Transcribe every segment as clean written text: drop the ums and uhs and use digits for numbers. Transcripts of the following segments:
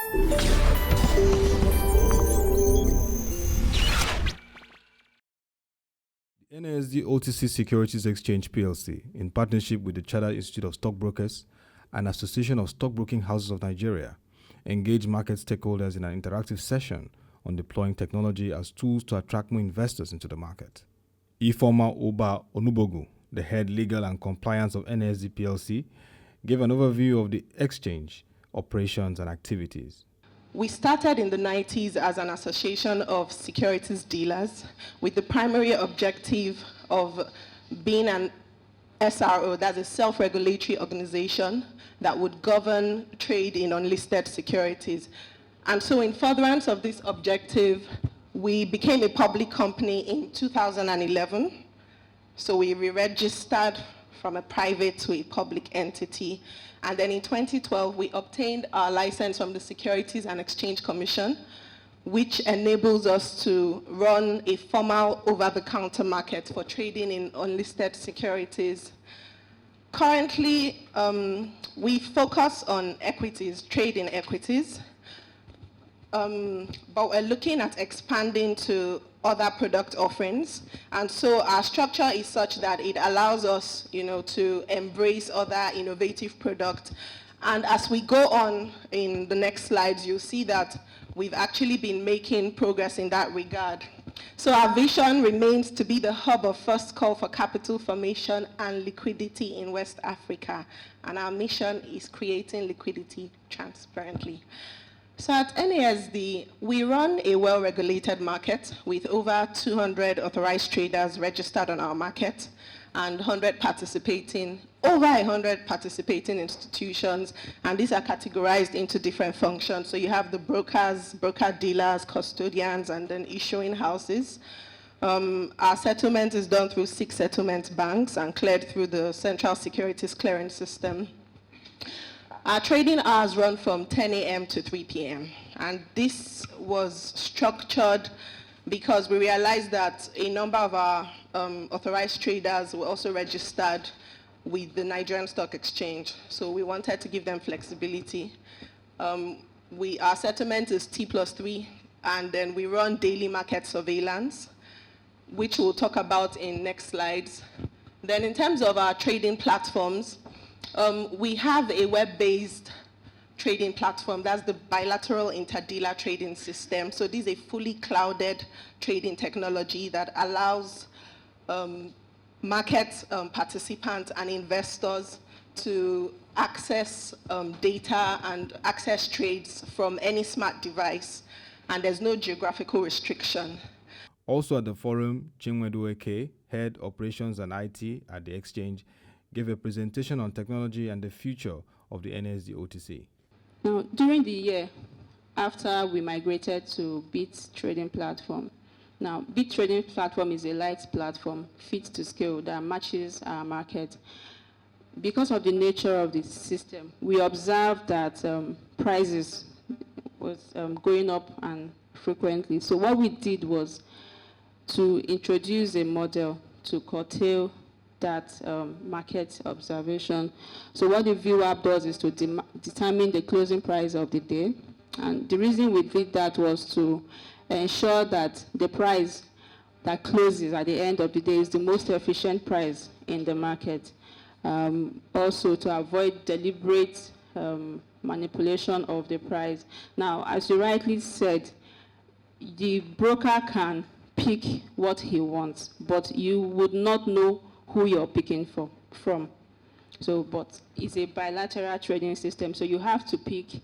The NASD OTC Securities Exchange PLC, in partnership with the Chartered Institute of Stockbrokers and Association of Stockbroking Houses of Nigeria, engage market stakeholders in an interactive session on deploying technology as tools to attract more investors into the market. Ifeoma Oba Onubogu, the head legal and compliance of NASD PLC, gave an overview of the exchange, operations and activities. We started in the 90s as an association of securities dealers with the primary objective of being an SRO, that's a self-regulatory organization that would govern trade in unlisted securities. And so in furtherance of this objective, we became a public company in 2011. So we re-registered from a private to a public entity. And then in 2012, we obtained our license from the Securities and Exchange Commission, which enables us to run a formal over-the-counter market for trading in unlisted securities. Currently, we focus on equities, trade in equities, but we're looking at expanding to other product offerings. And so our structure is such that it allows us, to embrace other innovative products. And as we go on in the next slides, you'll see that we've actually been making progress in that regard. So our vision remains to be the hub of first call for capital formation and liquidity in West Africa. And our mission is creating liquidity transparently. So at NASD, we run a well-regulated market with over 200 authorized traders registered on our market and over 100 participating institutions, and these are categorized into different functions. So you have the brokers, broker-dealers, custodians, and then issuing houses. Our settlement is done through 6 settlement banks and cleared through the Central Securities Clearing System. Our trading hours run from 10 a.m. to 3 p.m. And this was structured because we realized that a number of our authorized traders were also registered with the Nigerian Stock Exchange. So we wanted to give them flexibility. Our settlement is T+3, and then we run daily market surveillance, which we'll talk about in next slides. Then in terms of our trading platforms, we have a web-based trading platform. That's the bilateral interdealer trading system. So this is a fully clouded trading technology that allows market participants and investors to access data and access trades from any smart device, and there's no geographical restriction. Also at the forum, Chinwedu Eke, Head Operations and IT at the exchange, gave a presentation on technology and the future of the NASD OTC. Now, during the year after we migrated to Bit Trading Platform, now Bit Trading Platform is a light platform, fit to scale, that matches our market. Because of the nature of the system, we observed that prices was going up and frequently. So what we did was to introduce a model to curtail that market observation. So what the VWAP does is to determine the closing price of the day. And the reason we did that was to ensure that the price that closes at the end of the day is the most efficient price in the market. Also to avoid deliberate manipulation of the price. Now, as you rightly said, the broker can pick what he wants, but you would not know who you're picking from. So, but it's a bilateral trading system, so you have to pick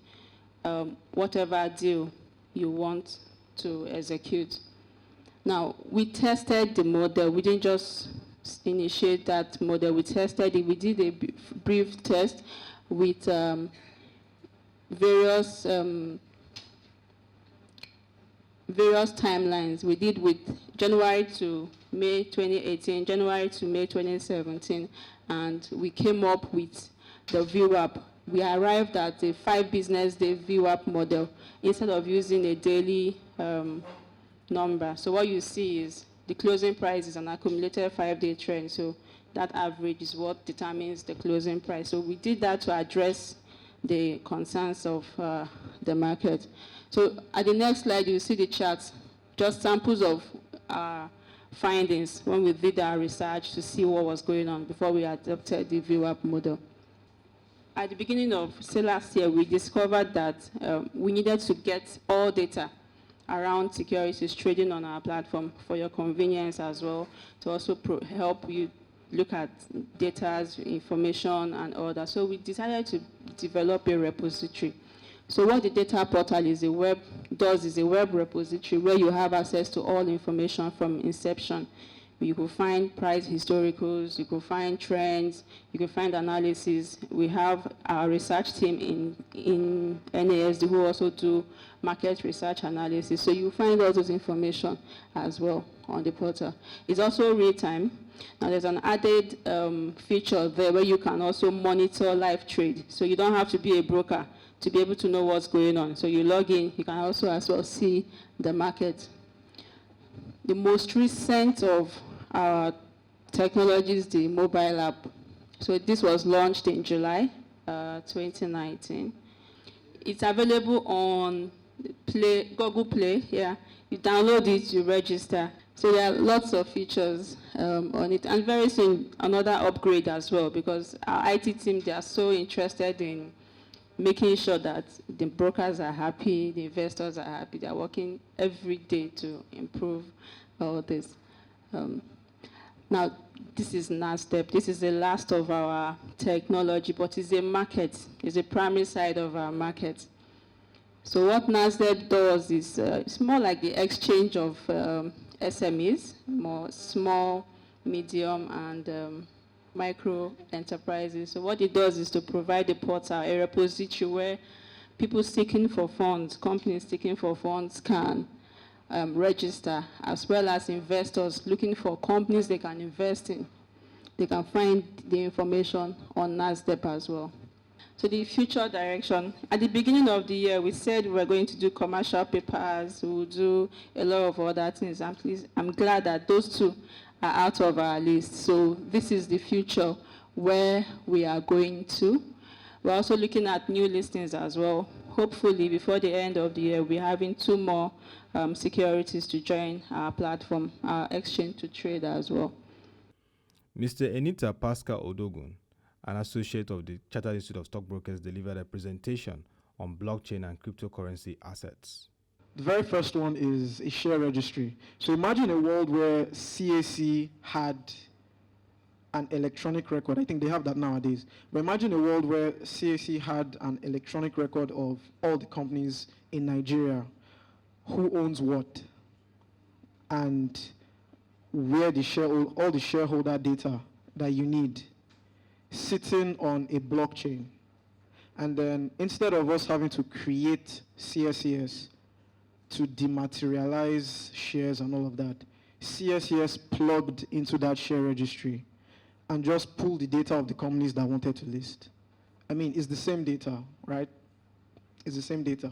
whatever deal you want to execute. Now, we tested the model. We didn't just initiate that model. We tested it. We did a brief test with various timelines. We did with January to May 2018, January to May 2017, and we came up with the VWAP. We arrived at a 5 business day VWAP model instead of using a daily number. So what you see is the closing price is an accumulated 5-day trend. So that average is what determines the closing price. So we did that to address the concerns of the market. So at the next slide, you see the charts, just samples of findings when we did our research to see what was going on before we adopted the VWAP model. At the beginning of, say, last year, we discovered that we needed to get all data around securities trading on our platform for your convenience as well, to also help you look at data, information, and all that. So we decided to develop a repository. So what the data portal is a web repository where you have access to all information from inception. You can find price historicals, you can find trends, you can find analysis. We have our research team in NASD who also do market research analysis. So you find all those information as well on the portal. It's also real time. Now there's an added feature there where you can also monitor live trade. So you don't have to be a broker to be able to know what's going on. So you log in, you can also as well see the market. The most recent of our technologies, the mobile app. So this was launched in July 2019. It's available on Google Play. Yeah, you download it, you register. So there are lots of features on it, and very soon another upgrade as well, because our IT team, they are so interested in making sure that the brokers are happy, the investors are happy. They are working every day to improve all this. Now, this is NASD. This is the last of our technology, but it's a market. It's a primary side of our market. So what NASD does is it's more like the exchange of SMEs, more small, medium, and micro enterprises. So what it does is to provide a portal, a repository where people seeking for funds, companies seeking for funds can register, as well as investors looking for companies they can invest in. They can find the information on NASD as well. So the future direction, at the beginning of the year, we said we were going to do commercial papers, we will do a lot of other things. I'm glad that those two are out of our list. So this is the future where we are going to. We're also looking at new listings as well. Hopefully, before the end of the year, we're having 2 more securities to join our platform, our exchange to trade as well. Mr. Enita Pascal Odogun, an associate of the Chartered Institute of Stockbrokers, delivered a presentation on blockchain and cryptocurrency assets. The very first one is a share registry. So imagine a world where CAC had an electronic record. I think they have that nowadays. But imagine a world where CAC had an electronic record of all the companies in Nigeria, who owns what, and where all the shareholder data that you need sitting on a blockchain. And then instead of us having to create CSCS to dematerialize shares and all of that, CSCS plugged into that share registry and just pulled the data of the companies that wanted to list. I mean, it's the same data, right? It's the same data.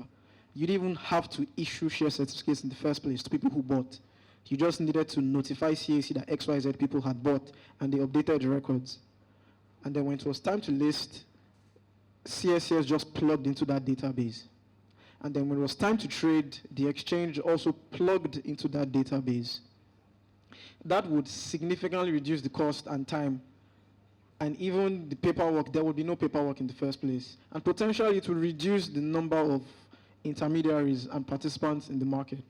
You didn't even have to issue share certificates in the first place to people who bought. You just needed to notify CAC that XYZ people had bought, and they updated the records. And then when it was time to list, CSCS just plugged into that database. And then when it was time to trade, the exchange also plugged into that database. That would significantly reduce the cost and time. And even the paperwork, there would be no paperwork in the first place. And potentially it would reduce the number of intermediaries and participants in the market.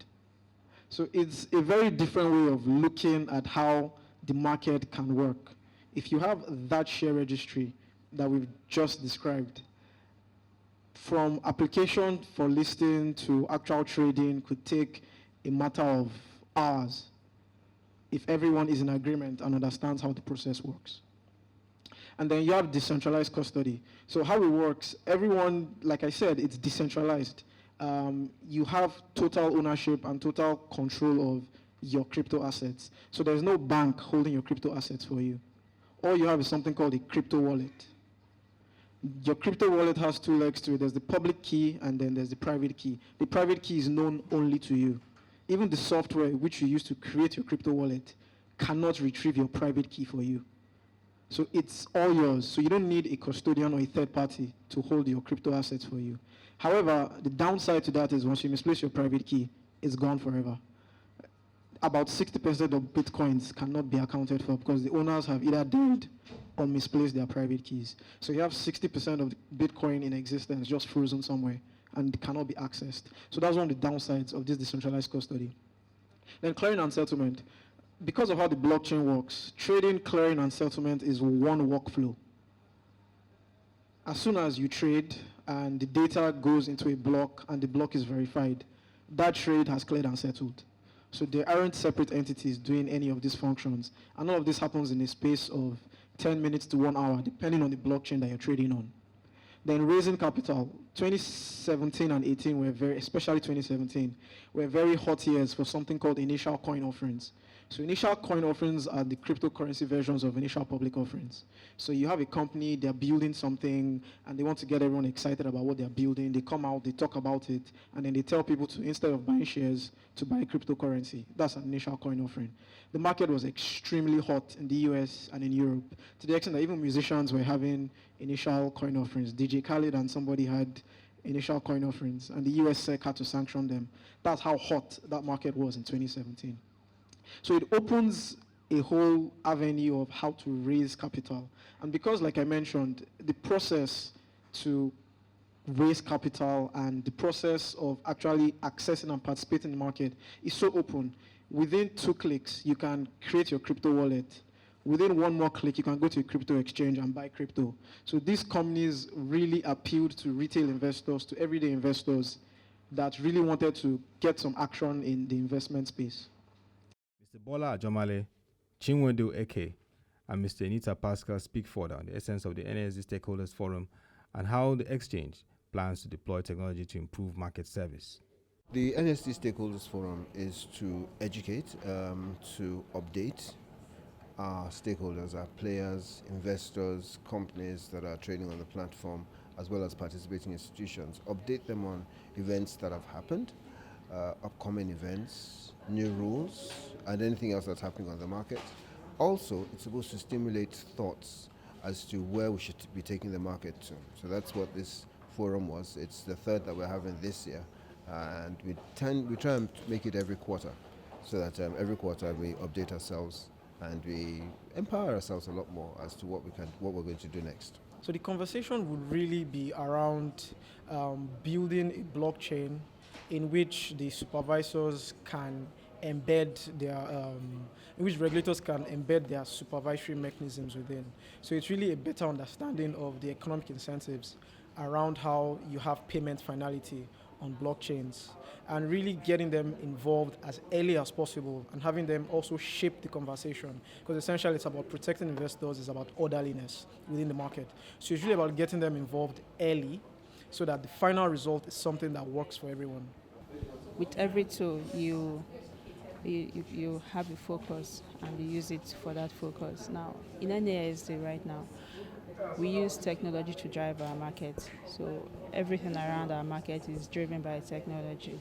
So it's a very different way of looking at how the market can work. If you have that share registry that we've just described, from application for listing to actual trading could take a matter of hours if everyone is in agreement and understands how the process works. And then you have decentralized custody. So how it works, everyone, like I said, it's decentralized. You have total ownership and total control of your crypto assets. So there's no bank holding your crypto assets for you. All you have is something called a crypto wallet. Your crypto wallet has 2 legs to it. There's the public key and then there's the private key. The private key is known only to you. Even the software which you use to create your crypto wallet cannot retrieve your private key for you. So it's all yours. So you don't need a custodian or a third party to hold your crypto assets for you. However, the downside to that is once you misplace your private key, it's gone forever. About 60% of Bitcoins cannot be accounted for because the owners have either died or misplaced their private keys. So you have 60% of the Bitcoin in existence just frozen somewhere and cannot be accessed. So that's one of the downsides of this decentralized custody. Then clearing and settlement. Because of how the blockchain works, trading, clearing, and settlement is one workflow. As soon as you trade and the data goes into a block and the block is verified, that trade has cleared and settled. So there aren't separate entities doing any of these functions. And all of this happens in a space of 10 minutes to 1 hour, depending on the blockchain that you're trading on. Then raising capital. 2017 and 18 were especially 2017, were very hot years for something called initial coin offerings. So initial coin offerings are the cryptocurrency versions of initial public offerings. So you have a company, they're building something, and they want to get everyone excited about what they're building. They come out, they talk about it, and then they tell people to, instead of buying shares, to buy cryptocurrency. That's an initial coin offering. The market was extremely hot in the US and in Europe, to the extent that even musicians were having initial coin offerings. DJ Khaled and somebody had initial coin offerings, and the US SEC had to sanction them. That's how hot that market was in 2017. So it opens a whole avenue of how to raise capital. And because, like I mentioned, the process to raise capital and the process of actually accessing and participating in the market is so open. Within 2 clicks, you can create your crypto wallet. Within 1 more click, you can go to a crypto exchange and buy crypto. So these companies really appealed to retail investors, to everyday investors that really wanted to get some action in the investment space. Mr. Bola Ajomale, Chinwendu Eke, and Mr. Anita Pascal speak further on the essence of the NASD Stakeholders Forum and how the exchange plans to deploy technology to improve market service. The NASD Stakeholders Forum is to educate, to update our stakeholders, our players, investors, companies that are trading on the platform, as well as participating institutions, update them on events that have happened, upcoming events, new rules, and anything else that's happening on the market. Also, it's supposed to stimulate thoughts as to where we should be taking the market to. So that's what this forum was. It's the third that we're having this year, and we try and make it every quarter, so that every quarter we update ourselves and we empower ourselves a lot more as to what we're going to do next. So the conversation would really be around building a blockchain in which the supervisors can embed their, in which regulators can embed their supervisory mechanisms within. So it's really a better understanding of the economic incentives around how you have payment finality on blockchains, and really getting them involved as early as possible and having them also shape the conversation, because essentially it's about protecting investors, it's about orderliness within the market. So it's really about getting them involved early so that the final result is something that works for everyone. With every tool, you have a focus and you use it for that focus. Now, in NASD right now, we use technology to drive our market. So everything around our market is driven by technology.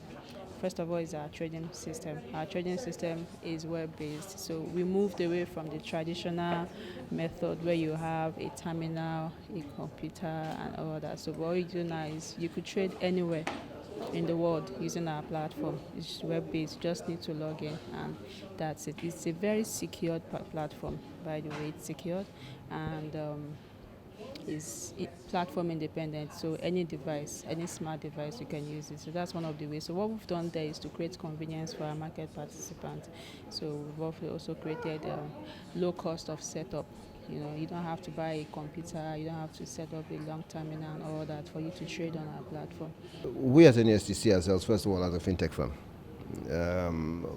First of all is our trading system. Our trading system is web-based. So we moved away from the traditional method where you have a terminal, a computer, and all that. So what we do now is you could trade anywhere in the world using our platform. It's web-based, you just need to log in, and that's it. It's a very secured platform, by the way. It's secured, and is platform independent, so any device, any smart device, you can use it. So that's one of the ways. So what we've done there is to create convenience for our market participants. So we've also created low cost of setup. You know, you don't have to buy a computer, you don't have to set up a long terminal and all that for you to trade on our platform. We at NASD see ourselves, first of all, as a fintech firm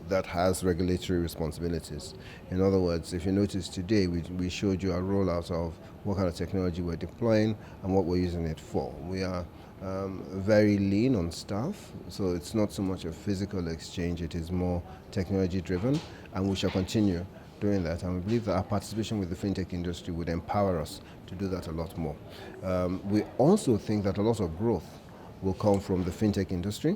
that has regulatory responsibilities. In other words, if you notice today, we showed you a rollout of what kind of technology we're deploying and what we're using it for. We are very lean on staff, so it's not so much a physical exchange, it is more technology driven, and we shall continue doing that, and we believe that our participation with the fintech industry would empower us to do that a lot more. We also think that a lot of growth will come from the fintech industry,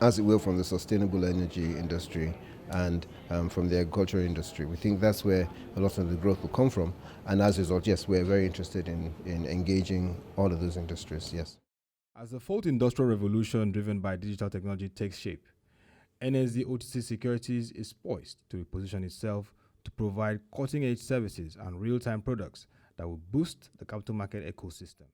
as it will from the sustainable energy industry and from the agricultural industry. We think that's where a lot of the growth will come from, and as a result, yes, we're very interested in engaging all of those industries, yes. As the fourth industrial revolution driven by digital technology takes shape, NASD OTC Securities is poised to reposition itself to provide cutting-edge services and real-time products that will boost the capital market ecosystem.